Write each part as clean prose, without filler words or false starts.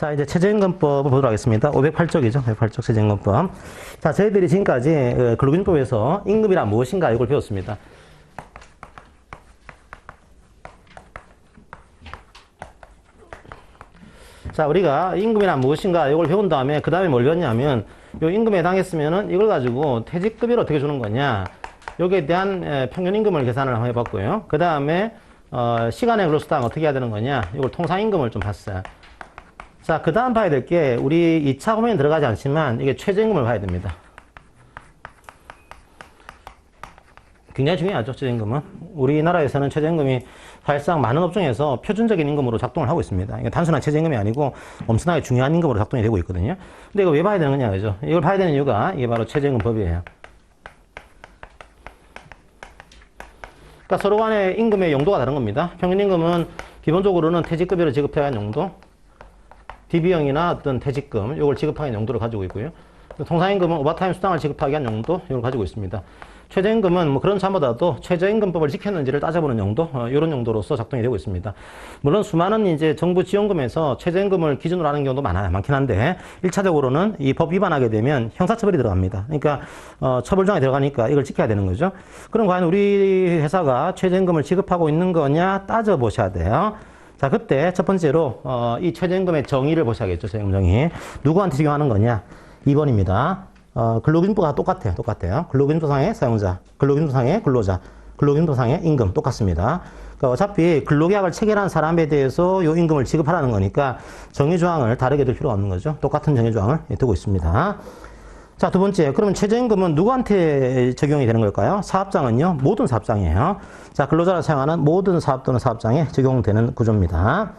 자, 이제 최저임금법을 보도록 하겠습니다. 508쪽이죠. 508쪽 최저임금법. 자, 저희들이 지금까지 근로기준법에서 임금이란 무엇인가 이걸 배웠습니다. 자, 우리가 임금이란 무엇인가 이걸 배운 다음에 그 다음에 뭘 배웠냐면 요 임금에 해당했으면은 이걸 가지고 퇴직급여를 어떻게 주는 거냐 여기에 대한 평균 임금을 계산을 한번 해봤고요. 그 다음에 시간의 근로수당 어떻게 해야 되는 거냐 이걸 통상임금을 좀 봤어요. 자, 그 다음 봐야 될 게 우리 2차 범위에 들어가지 않지만 이게 최저임금을 봐야 됩니다. 굉장히 중요하죠. 최저임금은 우리나라에서는 최저임금이 사실상 많은 업종에서 표준적인 임금으로 작동을 하고 있습니다. 이게 단순한 최저임금이 아니고 엄청나게 중요한 임금으로 작동이 되고 있거든요. 근데 이거 왜 봐야 되는 거냐 그죠? 이걸 봐야 되는 이유가 이게 바로 최저임금법이에요. 그러니까 서로 간의 임금의 용도가 다른 겁니다. 평균임금은 기본적으로는 퇴직급여를 지급해야 하는 용도, DB형이나 어떤 퇴직금 이걸 지급하는 용도를 가지고 있고요. 통상임금은 오버타임 수당을 지급하기 위한 용도 이걸 가지고 있습니다. 최저임금은 뭐 그런 차보다도 최저임금법을 지켰는지를 따져보는 용도 이런 용도로서 작동이 되고 있습니다. 물론 수많은 이제 정부 지원금에서 최저임금을 기준으로 하는 경우도 많긴 한데 1차적으로는 이 법 위반하게 되면 형사처벌이 들어갑니다. 그러니까 처벌조항이 들어가니까 이걸 지켜야 되는 거죠. 그럼 과연 우리 회사가 최저임금을 지급하고 있는 거냐 따져보셔야 돼요. 자, 그때 첫 번째로 이 최저임금의 정의를 보셔야겠죠. 최저임금 정의. 누구한테 적용하는 거냐? 2번입니다. 근로기준법과 똑같아요. 근로기준법상의 사용자, 근로기준법상의 근로자, 근로기준법상의 임금 똑같습니다. 그러니까 어차피 근로계약을 체결한 사람에 대해서 요 임금을 지급하라는 거니까 정의조항을 다르게 둘 필요가 없는 거죠. 똑같은 정의조항을 두고 있습니다. 자, 두 번째, 그러면 최저임금은 누구한테 적용이 되는 걸까요? 사업장은요, 모든 사업장이에요. 자, 근로자를 사용하는 모든 사업 또는 사업장에 적용되는 구조입니다.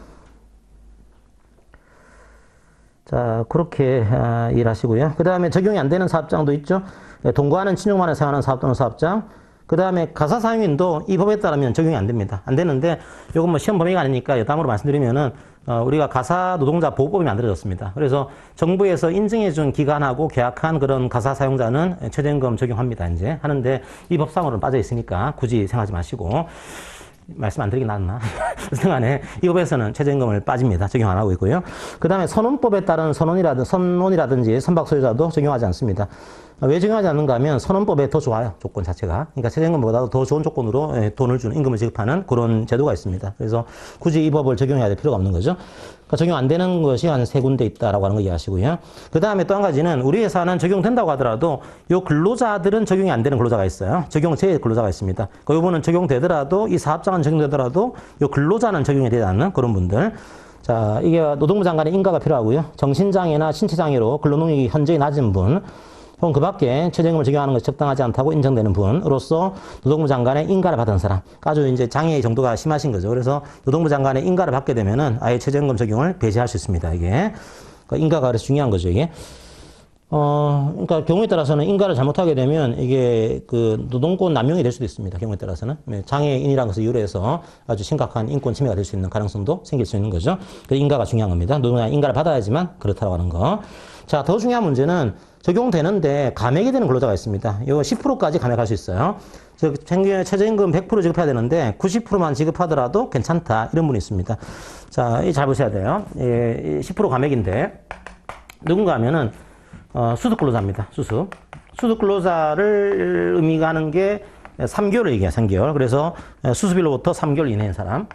자, 그렇게 일하시고요. 그 다음에 적용이 안 되는 사업장도 있죠. 동거하는 친족만을 사용하는 사업 또는 사업장. 그 다음에 가사 사용인도 이 법에 따르면 적용이 안 됩니다. 안 되는데 이건 뭐 시험 범위가 아니니까 여담으로 말씀드리면은 우리가 가사 노동자 보호법이 만들어졌습니다. 그래서 정부에서 인증해준 기관하고 계약한 그런 가사 사용자는 최저임금 적용합니다. 이제 하는데 이 법상으로는 빠져 있으니까 굳이 생각하지 마시고. 말씀 안 드리긴 낫나? 등간에 이 법에서는 최저임금을 빠집니다. 적용 안 하고 있고요. 그 다음에 선원법에 따른 선원이라든지 선박 소유자도 적용하지 않습니다. 왜 적용하지 않는가 하면 선원법에 더 좋아요. 조건 자체가. 그러니까 최저임금보다도 더 좋은 조건으로 돈을 주는 임금을 지급하는 그런 제도가 있습니다. 그래서 굳이 이 법을 적용해야 될 필요가 없는 거죠. 그러니까 적용 안 되는 것이 한 3군데 있다라고 하는 거 이해하시고요. 그 다음에 또 한 가지는 우리 회사는 적용된다고 하더라도 요 근로자들은 적용이 안 되는 근로자가 있어요. 적용 제외 근로자가 있습니다. 그 부분은 적용되더라도 이 사업장은 적용되더라도 요 근로자는 적용이 되지 않는 그런 분들. 자, 이게 노동부 장관의 인가가 필요하고요. 정신장애나 신체장애로 근로능력이 현저히 낮은 분, 혹은 그 밖에 최저임금을 적용하는 것이 적당하지 않다고 인정되는 분으로서 노동부 장관의 인가를 받은 사람, 아주 이제 장애 정도가 심하신 거죠. 그래서 노동부 장관의 인가를 받게 되면은 아예 최저임금 적용을 배제할 수 있습니다. 이게. 그러니까 인가가 그래서 중요한 거죠, 이게. 그러니까 경우에 따라서는 인가를 잘못하게 되면 이게 그 노동권 남용이 될 수도 있습니다. 경우에 따라서는. 장애인이라는 것을 이유로 해서 아주 심각한 인권 침해가 될 수 있는 가능성도 생길 수 있는 거죠. 그래서 인가가 중요한 겁니다. 노동자는 인가를 받아야지만 그렇다고 하는 거. 자, 더 중요한 문제는 적용되는데 감액이 되는 근로자가 있습니다. 이거 10%까지 감액할 수 있어요. 즉, 최저임금 100% 지급해야 되는데 90%만 지급하더라도 괜찮다. 이런 분이 있습니다. 자, 잘 보셔야 돼요. 10% 감액인데 누군가 하면은 수습 근로자입니다. 수습 근로자를 의미가 하는 게 3개월을 얘기해요. 3개월. 그래서 수습일로부터 3개월 이내인 사람.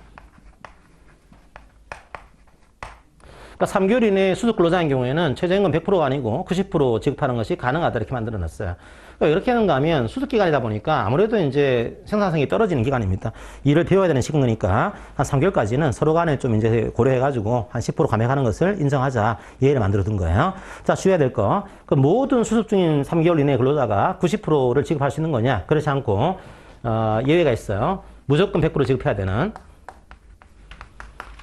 그러니까 3개월 이내에 수습 근로자인 경우에는 최저임금 100%가 아니고 90% 지급하는 것이 가능하다 이렇게 만들어 놨어요. 그러니까 이렇게 하는가 하면 수습 기간이다 보니까 아무래도 이제 생산성이 떨어지는 기간입니다. 일을 배워야 되는 시간 거니까 한 3개월까지는 서로 간에 좀 이제 고려해가지고 한 10% 감액하는 것을 인정하자 예외를 만들어 둔 거예요. 자, 주의해야 될 거. 그 모든 수습 중인 3개월 이내 근로자가 90%를 지급할 수 있는 거냐? 그렇지 않고 예외가 있어요. 무조건 100% 지급해야 되는.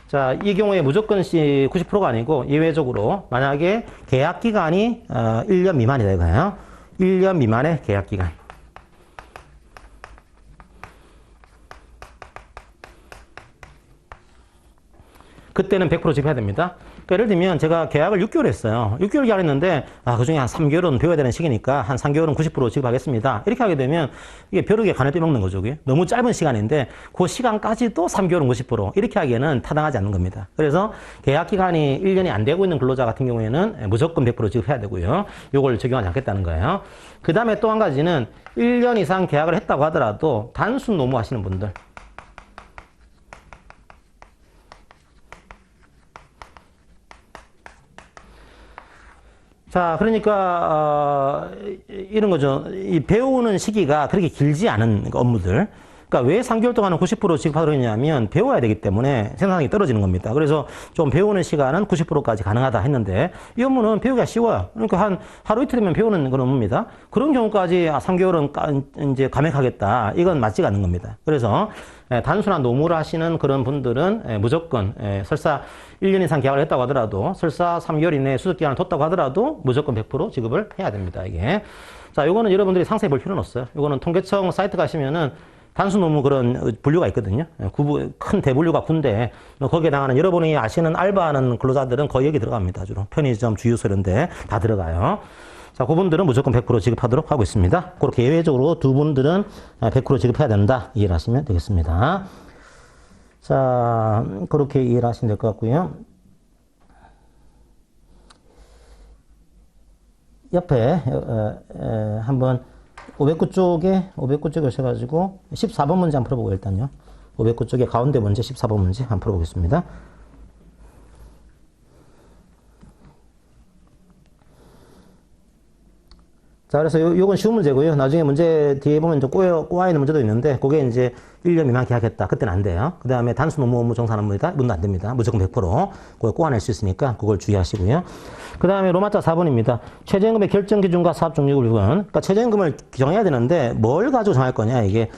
자, 이 경우에 무조건 90%가 아니고 예외적으로 만약에 계약 기간이 1년 미만이다 이거예요. 1년 미만의 계약 기간. 그때는 100% 지급해야 됩니다. 그러니까 예를 들면 제가 계약을 6개월 했어요. 6개월 계약했는데 그중에 한 3개월은 배워야 되는 시기니까 한 3개월은 90% 지급하겠습니다. 이렇게 하게 되면 이게 벼룩에 간을 빼먹는 거죠. 그게 너무 짧은 시간인데 그 시간까지도 3개월은 90% 이렇게 하기에는 타당하지 않는 겁니다. 그래서 계약 기간이 1년이 안 되고 있는 근로자 같은 경우에는 무조건 100% 지급해야 되고요. 요걸 적용하지 않겠다는 거예요. 그 다음에 또 한 가지는 1년 이상 계약을 했다고 하더라도 단순 노무 하시는 분들, 자, 그러니까 이런 거죠. 이 배우는 시기가 그렇게 길지 않은 업무들. 그러니까 왜 3개월 동안은 90% 지급하도록 했냐면 배워야 되기 때문에 생산성이 떨어지는 겁니다. 그래서 좀 배우는 시간은 90%까지 가능하다 했는데 이 업무는 배우기가 쉬워요. 그러니까 한 하루 이틀이면 배우는 그런 업무입니다. 그런 경우까지 3개월은 이제 감액하겠다. 이건 맞지가 않는 겁니다. 그래서 단순한 노무를 하시는 그런 분들은 무조건 설사 1년 이상 계약을 했다고 하더라도 설사 3개월 이내에 수습기간을 뒀다고 하더라도 무조건 100% 지급을 해야 됩니다. 이게. 자, 요거는 여러분들이 상세히 볼 필요는 없어요. 요거는 통계청 사이트 가시면은 단순 노무 그런 분류가 있거든요. 큰 대분류가 군데 거기에 나가는 여러분이 아시는 알바하는 근로자들은 거의 여기 들어갑니다. 주로 편의점, 주유소 이런데 다 들어가요. 자, 그분들은 무조건 100% 지급하도록 하고 있습니다. 그렇게 예외적으로 두 분들은 100% 지급해야 된다. 이해를 하시면 되겠습니다. 자, 그렇게 이해를 하시면 될 것 같고요. 옆에 한번 509 쪽에 오셔가지고 14번 문제 한번 풀어보고 일단요. 509 쪽에 가운데 문제 14번 문제 한번 풀어보겠습니다. 자, 그래서 요건 쉬운 문제고요. 나중에 문제 뒤에 보면 좀 꼬아 있는 문제도 있는데, 그게 이제 1년 미만 계약했다. 그때는 안 돼요. 그 다음에 단순 노무 업무 정산하는 문도 안 됩니다. 무조건 100%. 그걸 꼬아낼 수 있으니까 그걸 주의하시고요. 그 다음에 로마자 4번입니다. 최저임금의 결정 기준과 사업 종류 부분. 그러니까 최저임금을 정해야 되는데 뭘 가지고 정할 거냐, 이게.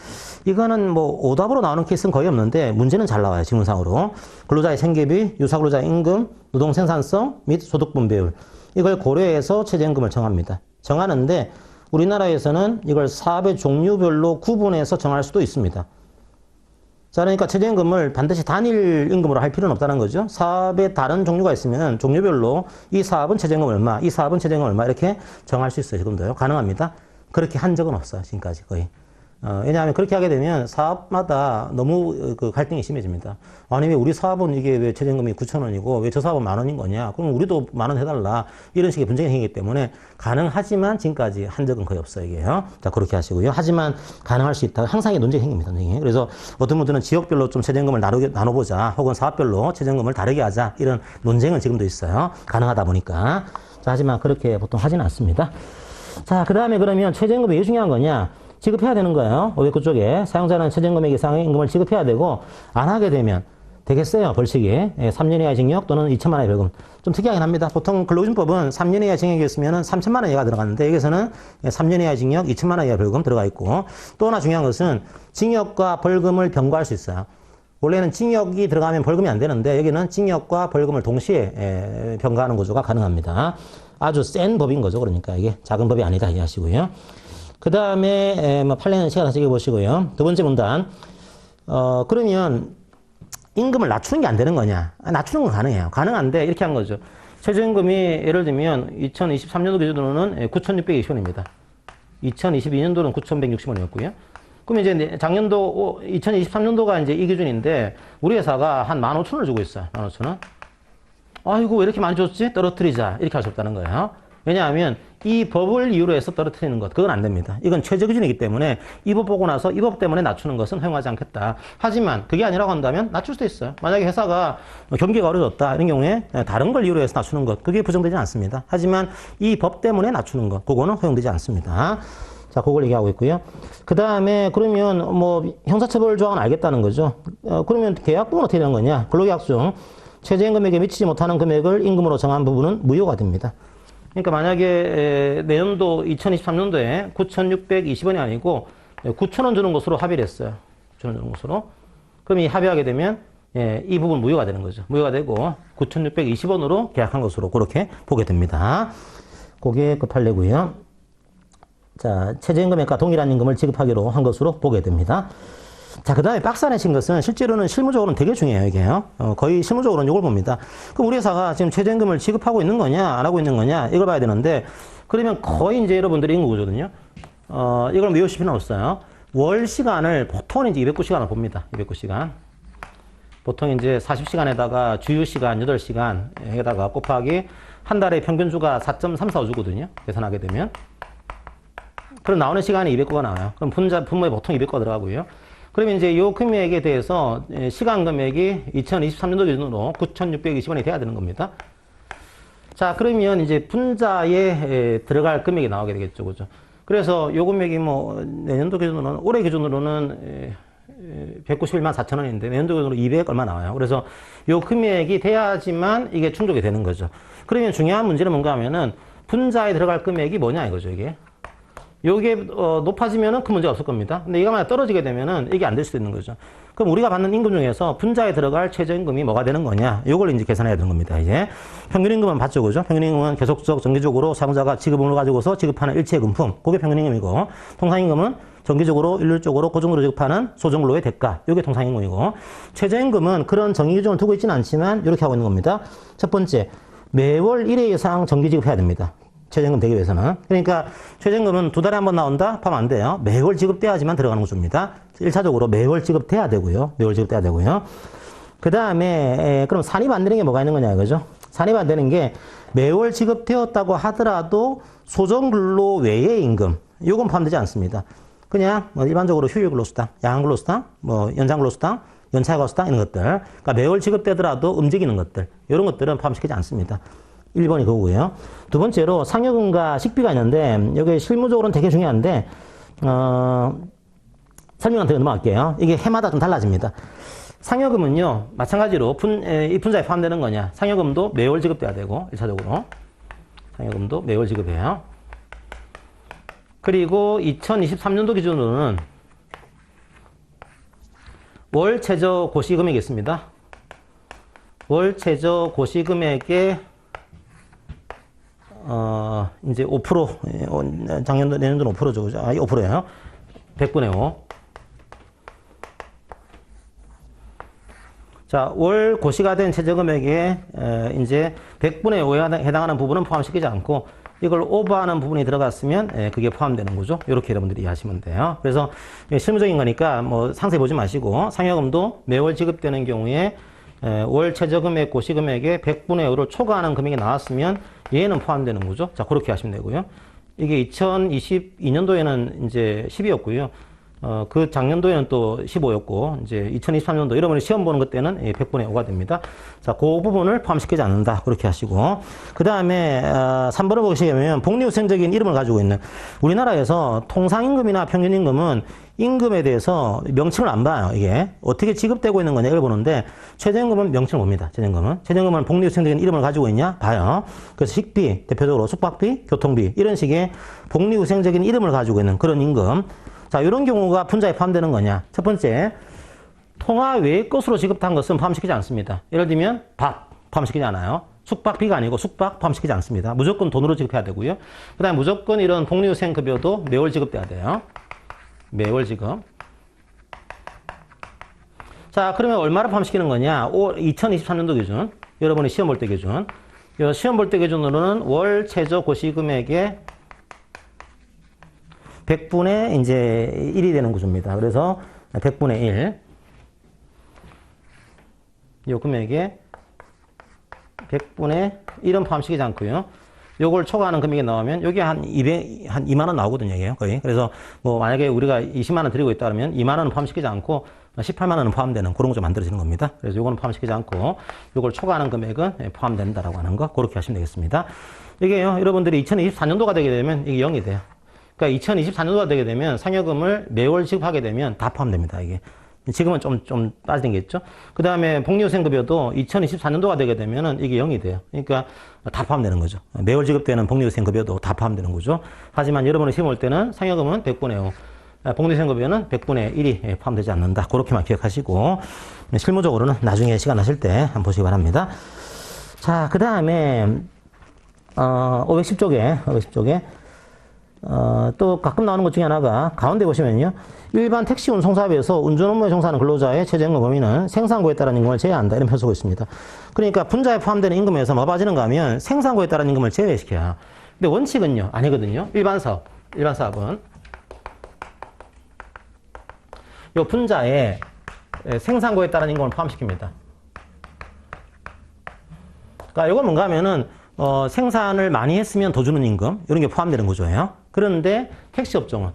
이거는 뭐 오답으로 나오는 케이스는 거의 없는데 문제는 잘 나와요. 지문상으로. 근로자의 생계비, 유사근로자의 임금, 노동 생산성 및 소득 분배율. 이걸 고려해서 최저임금을 정합니다. 정하는데 우리나라에서는 이걸 사업의 종류별로 구분해서 정할 수도 있습니다. 자, 그러니까 최저임금을 반드시 단일 임금으로 할 필요는 없다는 거죠. 사업에 다른 종류가 있으면 종류별로 이 사업은 최저임금 얼마, 이 사업은 최저임금 얼마 이렇게 정할 수 있어요. 지금도요. 가능합니다. 그렇게 한 적은 없어요. 지금까지 거의. 왜냐하면 그렇게 하게 되면 사업마다 너무 그 갈등이 심해집니다. 아니, 왜 우리 사업은 이게 왜 최저임금이 9,000원이고 왜 저 사업은 10,000원인 거냐? 그럼 우리도 10,000원 해달라. 이런 식의 분쟁이 생기기 때문에 가능하지만 지금까지 한 적은 거의 없어요, 이게요. 자, 그렇게 하시고요. 하지만 가능할 수 있다. 항상 논쟁이 생깁니다, 논쟁이. 그래서 어떤 분들은 지역별로 좀 최저임금을 나눠보자. 혹은 사업별로 최저임금을 다르게 하자. 이런 논쟁은 지금도 있어요. 가능하다 보니까. 자, 하지만 그렇게 보통 하지는 않습니다. 자, 그 다음에 그러면 최저임금이 왜 중요한 거냐? 지급해야 되는 거예요. 509 쪽에 사용자는 최저임금액 이상의 임금을 지급해야 되고 안 하게 되면 되겠어요. 벌칙이 3년 이하의 징역 또는 2천만 원의 벌금. 좀 특이하긴 합니다. 보통 근로기준법은 3년 이하의 징역이었으면 3천만 원 이하가 들어갔는데 여기서는 3년 이하의 징역, 2천만 원 이하의 벌금 들어가 있고 또 하나 중요한 것은 징역과 벌금을 병고할 수 있어요. 원래는 징역이 들어가면 벌금이 안 되는데 여기는 징역과 벌금을 동시에 병가하는 구조가 가능합니다. 아주 센 법인 거죠. 그러니까 이게 작은 법이 아니다 이해하시고요. 그 다음에 판례는 시간 다시 보시고요. 두 번째 문단. 그러면 임금을 낮추는 게 안 되는 거냐? 낮추는 건 가능해요. 가능한데 이렇게 한 거죠. 최저임금이 예를 들면 2023년도 기준으로는 9,620원입니다. 2022년도는 9,160원이었고요. 그럼 이제 작년도 2023년도가 이제 이 기준인데 우리 회사가 한 15,000원을 주고 있어요. 15,000원. 아이고, 왜 이렇게 많이 줬지? 떨어뜨리자. 이렇게 할 수 없다는 거예요. 왜냐하면 이 법을 이유로 해서 떨어뜨리는 것, 그건 안 됩니다. 이건 최저 기준이기 때문에 이 법 보고 나서 이 법 때문에 낮추는 것은 허용하지 않겠다. 하지만 그게 아니라고 한다면 낮출 수도 있어요. 만약에 회사가 경기가 어려졌다 이런 경우에 다른 걸 이유로 해서 낮추는 것, 그게 부정되지 않습니다. 하지만 이 법 때문에 낮추는 것, 그거는 허용되지 않습니다. 자, 그걸 얘기하고 있고요. 그 다음에 그러면 뭐 형사처벌 조항은 알겠다는 거죠. 그러면 계약부는 어떻게 되는 거냐? 근로계약 중 최저임금액에 미치지 못하는 금액을 임금으로 정한 부분은 무효가 됩니다. 그러니까 만약에 내년도 2023년도에 9,620원이 아니고 9,000원 주는 것으로 합의를 했어요. 9,000원 주는 것으로. 그럼 이 합의하게 되면 이 부분 무효가 되는 거죠. 무효가 되고 9,620원으로 계약한 것으로 그렇게 보게 됩니다. 그게 그 판례고요. 자, 최저임금액과 동일한 임금을 지급하기로 한 것으로 보게 됩니다. 자, 그 다음에 박스 안에 친 것은 실제로는 실무적으로는 되게 중요해요, 이게요. 거의 실무적으로는 이걸 봅니다. 그럼 우리 회사가 지금 최저임금을 지급하고 있는 거냐, 안 하고 있는 거냐, 이걸 봐야 되는데, 그러면 거의 이제 여러분들이 인구구조거든요. 이걸 외우실 필요는 없어요. 월 시간을 보통은 이제 209시간을 봅니다. 209시간. 보통 이제 40시간에다가 주휴시간 8시간에다가 곱하기 한 달에 평균주가 4.345주거든요. 계산하게 되면. 그럼 나오는 시간이 200거가 나와요. 그럼 분모에 보통 200거 들어가고요. 그러면 이제 요 금액에 대해서 시간 금액이 2023년도 기준으로 9,620원이 돼야 되는 겁니다. 자, 그러면 이제 분자에 들어갈 금액이 나오게 되겠죠. 그죠? 그래서 요 금액이 뭐 내년도 기준으로는, 올해 기준으로는 191만 4천 원인데 내년도 기준으로 200 얼마 나와요. 그래서 요 금액이 돼야지만 이게 충족이 되는 거죠. 그러면 중요한 문제는 뭔가 하면은 분자에 들어갈 금액이 뭐냐 이거죠, 이게. 요게 높아지면은 큰 문제가 없을 겁니다. 근데 이가 만약 떨어지게 되면은 이게 안 될 수도 있는 거죠. 그럼 우리가 받는 임금 중에서 분자에 들어갈 최저임금이 뭐가 되는 거냐? 요걸 이제 계산해야 되는 겁니다, 이제. 평균임금은 봤죠, 그죠? 평균임금은 계속적, 정기적으로 사용자가 지급을 가지고서 지급하는 일체의 금품. 그게 평균임금이고, 통상임금은 정기적으로, 일률적으로, 고정으로 지급하는 소정근로의 대가. 요게 통상임금이고, 최저임금은 그런 정의 기준을 두고 있지는 않지만, 이렇게 하고 있는 겁니다. 첫 번째, 매월 1회 이상 정기 지급해야 됩니다. 최저임금 되기 위해서는. 그러니까 최저임금은 2달에 한 번 나온다? 하면 안 돼요. 매월 지급돼야지만 들어가는 구조입니다. 1차적으로 매월 지급돼야 되고요. 매월 지급돼야 되고요. 그 다음에 그럼 산입 안 되는 게 뭐가 있는 거냐 이거죠. 산입 안 되는 게 매월 지급되었다고 하더라도 소정근로 외의 임금 요건 포함되지 않습니다. 그냥 뭐 일반적으로 휴일근로수당, 야간근로수당, 뭐 연장근로수당, 연차과수당 이런 것들. 그러니까 매월 지급되더라도 움직이는 것들 이런 것들은 포함시키지 않습니다. 1번이 그거고요. 두 번째로 상여금과 식비가 있는데 여기 실무적으로는 되게 중요한데 설명한 대로 넘어갈게요. 이게 해마다 좀 달라집니다. 상여금은요 마찬가지로 이 분자에 포함되는 거냐. 상여금도 매월 지급돼야 되고 1차적으로 상여금도 매월 지급해요. 그리고 2023년도 기준으로는 월 최저 고시금액이 있습니다. 월 최저 고시금액의 이제 5%, 작년도, 내년도는 5%죠. 그죠? 5%예요. 100분의 5. 자, 월 고시가 된 최저금액에, 이제 100분의 5에 해당하는 부분은 포함시키지 않고, 이걸 오버하는 부분이 들어갔으면, 그게 포함되는 거죠. 이렇게 여러분들이 이해하시면 돼요. 그래서, 실무적인 거니까, 뭐, 상세히 보지 마시고, 상여금도 매월 지급되는 경우에, 월 최저금액 고시금액에 100분의 5를 초과하는 금액이 나왔으면 얘는 포함되는 거죠. 자, 그렇게 하시면 되고요. 이게 2022년도에는 이제 10이었고요. 그 작년도에는 또 15였고, 이제 2023년도, 여러분이 시험 보는 것 때는 100분의 5가 됩니다. 자, 그 부분을 포함시키지 않는다. 그렇게 하시고. 그 다음에, 3번을 보시게 되면, 복리후생적인 이름을 가지고 있는, 우리나라에서 통상임금이나 평균임금은 임금에 대해서 명칭을 안 봐요, 이게. 어떻게 지급되고 있는 거냐, 이걸 보는데, 최저임금은 명칭을 봅니다, 최저임금은. 최저임금은 복리후생적인 이름을 가지고 있냐? 봐요. 그래서 식비, 대표적으로 숙박비, 교통비, 이런 식의 복리후생적인 이름을 가지고 있는 그런 임금. 자, 이런 경우가 분자에 포함되는 거냐? 첫 번째, 통화 외의 것으로 지급한 것은 포함시키지 않습니다. 예를 들면 밥 포함시키지 않아요. 숙박비가 아니고 숙박 포함시키지 않습니다. 무조건 돈으로 지급해야 되고요. 그 다음에 무조건 이런 복리후생급여도 매월 지급돼야 돼요. 매월 지급. 자, 그러면 얼마를 포함시키는 거냐? 2023년도 기준, 여러분이 시험 볼 때 기준. 시험 볼 때 기준으로는 월 최저 고시금액의 100분의 이제 1이 되는 구조입니다. 그래서 100분의 1. 요 금액에 100분의 1은 포함시키지 않고요. 요걸 초과하는 금액이 나오면 여기 한 2만 원 나오거든요, 이게 거의. 그래서 뭐 만약에 우리가 20만 원 드리고 있다 그러면 2만 원은 포함시키지 않고 18만 원은 포함되는 그런 거 좀 만들어지는 겁니다. 그래서 요거는 포함시키지 않고 요걸 초과하는 금액은 포함된다라고 하는 거 그렇게 하시면 되겠습니다. 이게요, 여러분들이 2024년도가 되게 되면 이게 0이 돼요. 그러니까 2024년도가 되게 되면 상여금을 매월 지급하게 되면 다 포함됩니다, 이게. 지금은 좀 빠지는 게 있죠. 그 다음에 복리후생급여도 2024년도가 되게 되면은 이게 0이 돼요. 그러니까 다 포함되는 거죠. 매월 지급되는 복리후생급여도 다 포함되는 거죠. 하지만 여러분이 시험 올 때는 상여금은 100분의 5, 복리후생급여는 100분의 1이 포함되지 않는다. 그렇게만 기억하시고, 실무적으로는 나중에 시간 나실 때 한번 보시기 바랍니다. 자, 그 다음에, 510쪽에, 또 가끔 나오는 것 중에 하나가 가운데 보시면요. 일반 택시 운송사업에서 운전 업무에 종사하는 근로자의 최저임금 범위는 생산고에 따른 임금을 제외한다. 이런 표수가 있습니다. 그러니까 분자에 포함되는 임금에서 뭐 빠지는가 하면 생산고에 따른 임금을 제외시켜요. 근데 원칙은요. 아니거든요. 일반 사업은 요 분자에 생산고에 따른 임금을 포함시킵니다. 그러니까 이건 뭔가 하면은 생산을 많이 했으면 더 주는 임금 이런 게 포함되는 구조예요. 그런데 택시 업종은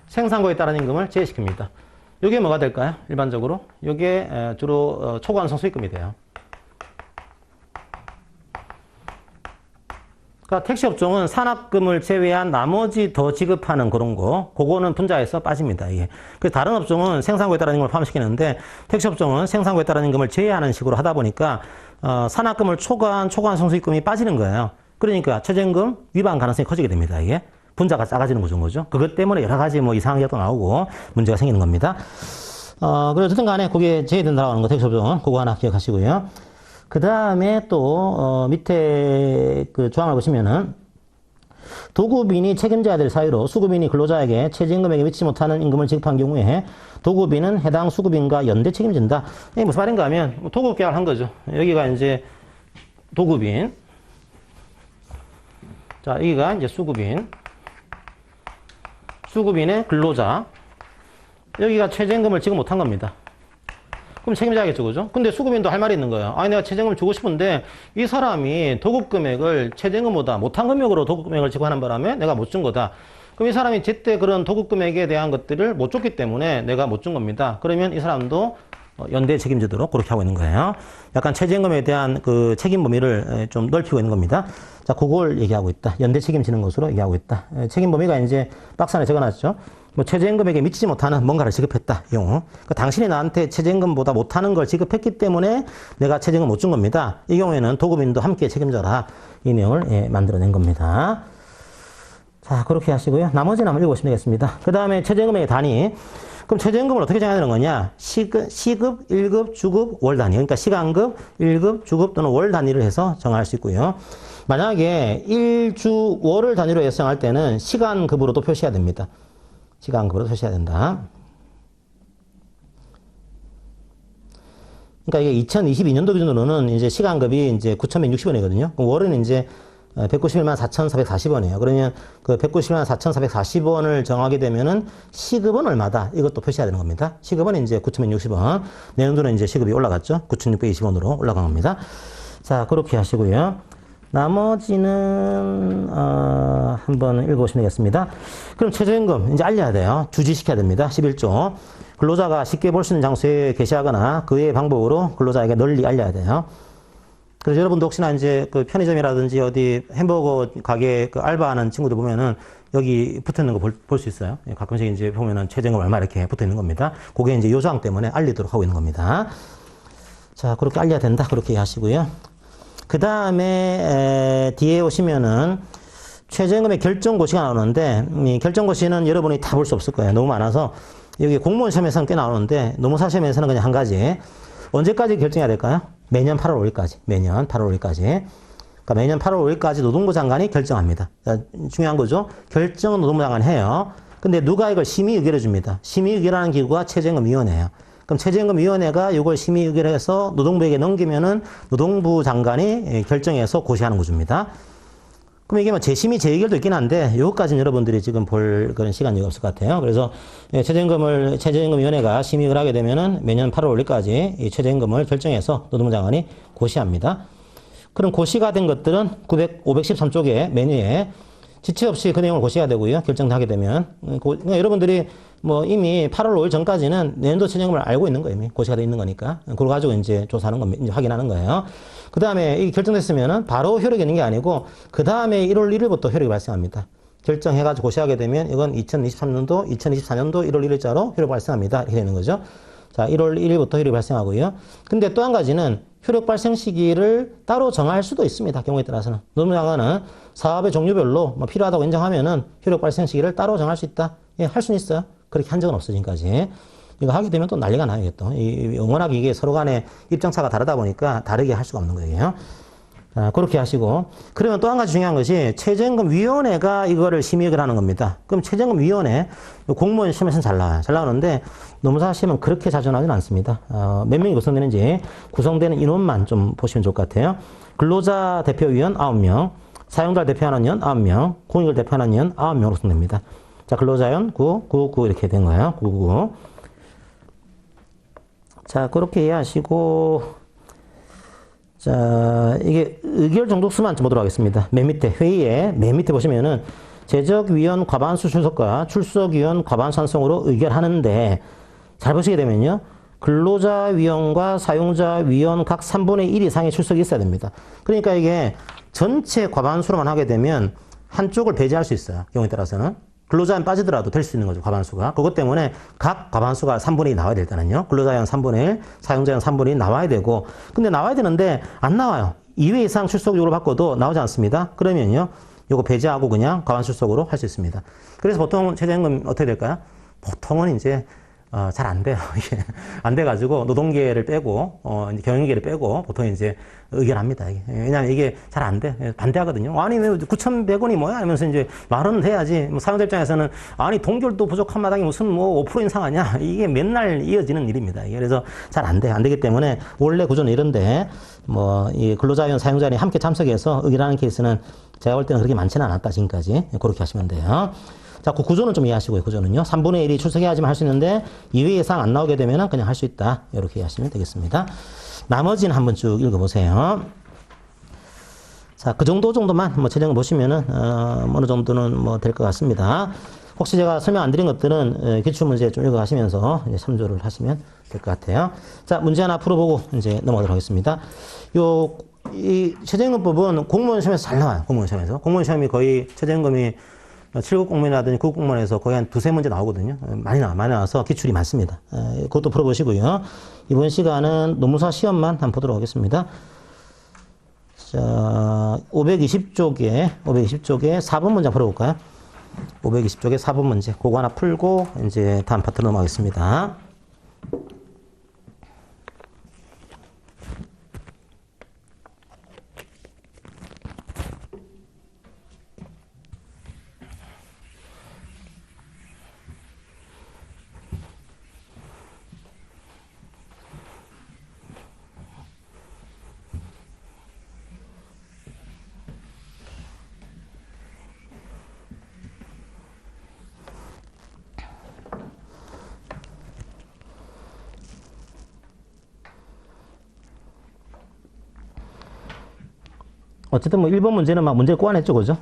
생산고에 따른 임금을 제외시킵니다. 이게 뭐가 될까요? 일반적으로 이게 주로 초과운송 수익금이 돼요. 그러니까 택시 업종은 산학금을 제외한 나머지 더 지급하는 그런 거, 그거는 분자에서 빠집니다. 이게. 그래서 다른 업종은 생산고에 따른 임금을 포함시키는데 택시 업종은 생산고에 따른 임금을 제외하는 식으로 하다 보니까 산학금을 초과한 초과운송 수익금이 빠지는 거예요. 그러니까 최저임금 위반 가능성이 커지게 됩니다. 이게 분자가 작아지는 구조인 거죠. 그것 때문에 여러 가지 뭐 이상한 게 또 나오고 문제가 생기는 겁니다. 그래서 어쨌든 간에 그게 제외된다고 하는 거 택시 업종은 그거 하나 기억하시고요. 그 다음에 또 밑에 그 조항을 보시면은 도급인이 책임져야 될 사유로 수급인이 근로자에게 최저임금액에 미치지 못하는 임금을 지급한 경우에 도급인은 해당 수급인과 연대 책임진다. 이게 무슨 말인가 하면 도급 계약을 한 거죠. 여기가 이제 도급인, 자 여기가 이제 수급인의 근로자, 여기가 최저임금을 지급 못한 겁니다. 그럼 책임져야겠죠, 그죠? 근데 수급인도 할 말이 있는 거예요. 아니, 내가 최저임금을 주고 싶은데 이 사람이 도급 금액을 최저임금보다 못한 금액으로 도급 금액을 지급하는 바람에 내가 못 준 거다. 그럼 이 사람이 제때 그런 도급 금액에 대한 것들을 못 줬기 때문에 내가 못 준 겁니다. 그러면 이 사람도 연대 책임지도록 그렇게 하고 있는 거예요. 약간 최저임금에 대한 그 책임 범위를 좀 넓히고 있는 겁니다. 자, 그걸 얘기하고 있다. 연대 책임지는 것으로 얘기하고 있다. 책임 범위가 이제 박스 안에 적어놨죠. 뭐 최저임금액에 미치지 못하는 뭔가를 지급했다. 이 경우. 그러니까 당신이 나한테 최저임금보다 못하는 걸 지급했기 때문에 내가 최저임금 못 준 겁니다. 이 경우에는 도급인도 함께 책임져라. 이 내용을 만들어낸 겁니다. 자, 그렇게 하시고요. 나머지는 한번 읽어보시면 되겠습니다. 그 다음에 최저임금액의 단위. 그럼 최저임금을 어떻게 정해야 되는 거냐? 시급, 1급, 주급, 월 단위. 그러니까 시간급, 1급, 주급 또는 월 단위를 해서 정할 수 있고요. 만약에 1주, 월을 단위로 해서 정할 때는 시간급으로도 표시해야 됩니다. 시간급으로 표시해야 된다. 그러니까 이게 2022년도 기준으로는 이제 시간급이 이제 9,160원이거든요. 그럼 월은 이제 191만 4,440원이에요. 그러면 그 191만 4,440원을 정하게 되면은 시급은 얼마다? 이것도 표시해야 되는 겁니다. 시급은 이제 9,160원. 내년도는 이제 시급이 올라갔죠. 9,620원으로 올라간 겁니다. 자, 그렇게 하시고요. 나머지는 한번 읽어보시면 되겠습니다. 그럼 최저임금 이제 알려야 돼요. 주지시켜야 됩니다. 11조. 근로자가 쉽게 볼 수 있는 장소에 게시하거나 그 외의 방법으로 근로자에게 널리 알려야 돼요. 그래서 여러분도 혹시나 이제 그 편의점이라든지 어디 햄버거 가게 그 알바하는 친구들 보면은 여기 붙어 있는 거 볼 수 있어요. 가끔씩 이제 보면은 최저임금 얼마 이렇게 붙어 있는 겁니다. 그게 이제 요조항 때문에 알리도록 하고 있는 겁니다. 자, 그렇게 알려야 된다. 그렇게 하시고요. 그 다음에 뒤에 오시면은 최저임금의 결정고시가 나오는데 이 결정고시는 여러분이 다 볼 수 없을 거예요. 너무 많아서 여기 공무원 시험에서는 꽤 나오는데 노무사 시험에서는 그냥 한 가지. 언제까지 결정해야 될까요? 매년 8월 5일까지. 매년 8월 5일까지. 그러니까 매년 8월 5일까지 노동부 장관이 결정합니다. 중요한 거죠. 결정은 노동부 장관이 해요. 근데 누가 이걸 심의 의결해 줍니다. 심의 의결하는 기구가 최저임금위원회예요. 그럼 최저임금위원회가 이걸 심의 의결해서 노동부에게 넘기면은 노동부 장관이 결정해서 고시하는 구조입니다. 그럼 이게 뭐 재심의 재의결도 있긴 한데 요것까지는 여러분들이 지금 볼 그런 시간이 없을 것 같아요. 그래서 최저임금위원회가 심의를 하게 되면은 매년 8월 5일까지 이 최저임금을 결정해서 노동부 장관이 고시합니다. 그럼 고시가 된 것들은 513쪽에 메뉴에 지체 없이 그 내용을 고시해야 되고요. 결정하게 되면. 그러니까 여러분들이 뭐 이미 8월 5일 전까지는 내년도 최저임금을 알고 있는 거예요. 이미 고시가 돼 있는 거니까. 그걸 가지고 이제 조사하는 겁니다. 이제 확인하는 거예요. 그 다음에 이 결정됐으면은 바로 효력이 있는 게 아니고 그 다음에 1월 1일부터 효력이 발생합니다. 결정해가지고 고시하게 되면 이건 2023년도, 2024년도 1월 1일자로 효력 발생합니다. 이렇게 되는 거죠. 자, 1월 1일부터 효력이 발생하고요. 근데 또 한 가지는 효력 발생 시기를 따로 정할 수도 있습니다. 경우에 따라서는. 노동장관은 사업의 종류별로 뭐 필요하다고 인정하면은 효력 발생 시기를 따로 정할 수 있다. 예, 할 수는 있어요. 그렇게 한 적은 없어, 지금까지. 이거 하게 되면 또 난리가 나요, 또. 워낙 이게 서로 간에 입장차가 다르다 보니까 다르게 할 수가 없는 거예요. 그렇게 하시고. 그러면 또 한 가지 중요한 것이 최저임금위원회가 이거를 심의를 하는 겁니다. 그럼 최저임금위원회, 공무원 시험에서는 잘 나와요. 잘 나오는데 노무사 시험은 그렇게 자주 나오지는 않습니다. 몇 명이 구성되는지 구성되는 인원만 좀 보시면 좋을 것 같아요. 근로자 대표위원 9명, 사용자를 대표하는 위원 9명, 공익을 대표하는 위원 9명으로 구성됩니다. 자, 근로자위원 9 이렇게 된 거예요. 9. 자, 그렇게 이해하시고, 자, 이게 의결 정족수만 좀 보도록 하겠습니다. 맨 밑에, 회의에 맨 밑에 보시면은 제적위원 과반수 출석과 출석위원 과반수 찬성으로 의결하는데, 잘 보시게 되면요. 근로자위원과 사용자위원 각 3분의 1 이상의 출석이 있어야 됩니다. 그러니까 이게 전체 과반수로만 하게 되면 한쪽을 배제할 수 있어요. 경우에 따라서는. 근로자위원 빠지더라도 될 수 있는 거죠. 과반수가. 그것 때문에 각 과반수가 3분의 1 나와야 될 때는요. 근로자위원 3분의 1, 사용자위원 3분의 1 나와야 되고, 근데 나와야 되는데 안 나와요. 2회 이상 출석 요구를 받고도 나오지 않습니다. 그러면요. 요거 배제하고 그냥 과반수 출석으로 할 수 있습니다. 그래서 보통 최저임금 어떻게 될까요? 보통은 이제 잘 안 돼요. 이게 안 돼가지고 노동계를 빼고 이제 경영계를 빼고 보통 이제 의결합니다. 이게. 왜냐하면 이게 잘 안 돼. 반대하거든요. 아니 왜 9,100원이 뭐야? 하면서 이제 말은 해야지. 뭐 사용자 입장에서는 아니 동결도 부족한 마당에 무슨 뭐 5% 인상하냐? 이게 맨날 이어지는 일입니다. 이게 그래서 잘 안 돼. 안 되기 때문에 원래 구조는 이런데 뭐 이 근로자위원 사용자위원이 함께 참석해서 의결하는 케이스는 제가 볼 때는 그렇게 많지는 않았다 지금까지. 그렇게 하시면 돼요. 자, 그 구조는 좀 이해하시고요. 구조는요. 3분의 1이 출석해야지만 할 수 있는데 2회 이상 안 나오게 되면 그냥 할 수 있다. 이렇게 이해하시면 되겠습니다. 나머지는 한번 쭉 읽어보세요. 자, 그 정도만 뭐 최저임금 보시면은 어느 정도는 뭐 될 것 같습니다. 혹시 제가 설명 안 드린 것들은 기출문제 좀 읽어가시면서 이제 참조를 하시면 될 것 같아요. 자, 문제 하나 풀어보고 이제 넘어가도록 하겠습니다. 이 최저임금법은 공무원 시험에서 잘 나와요. 공무원 시험에서. 공무원 시험이 거의 최저임금이 7급 공무원이라든지 9급 공무원에서 거의 한 두세 문제 나오거든요. 많이 나와서 기출이 많습니다. 그것도 풀어보시고요. 이번 시간은 노무사 시험만 한번 보도록 하겠습니다. 자, 520쪽에 4번 문제 풀어볼까요? 520쪽에 4번 문제. 그거 하나 풀고 이제 다음 파트로 넘어가겠습니다. 어쨌든 뭐 1번 문제는 막 문제를 꼬아냈죠, 그죠?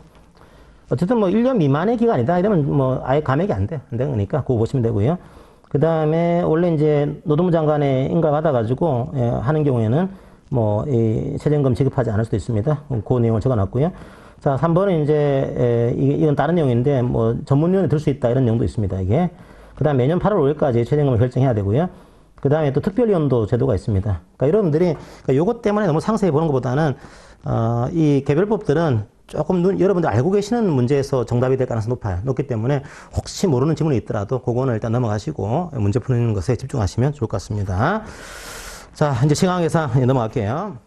어쨌든 뭐 1년 미만의 기간이다. 이러면 뭐 아예 감액이 안 돼. 안 되는 거니까 그거 보시면 되고요. 그 다음에 원래 이제 노동부 장관의 인가 받아가지고 하는 경우에는 뭐 이 최저임금 지급하지 않을 수도 있습니다. 그 내용을 적어놨고요. 자, 3번은 이제 이건 다른 내용인데 뭐 전문위원회 들 수 있다 이런 내용도 있습니다. 이게. 그 다음 매년 8월 5일까지 최저임금을 결정해야 되고요. 그 다음에 또 특별위원도 제도가 있습니다. 그러니까 여러분들이 요것 때문에 너무 상세히 보는 것보다는 이 개별법들은 조금 여러분들 알고 계시는 문제에서 정답이 될 가능성이 높기 때문에 혹시 모르는 지문이 있더라도 그거는 일단 넘어가시고 문제 푸는 것에 집중하시면 좋을 것 같습니다. 자, 이제 시간 계산 넘어갈게요.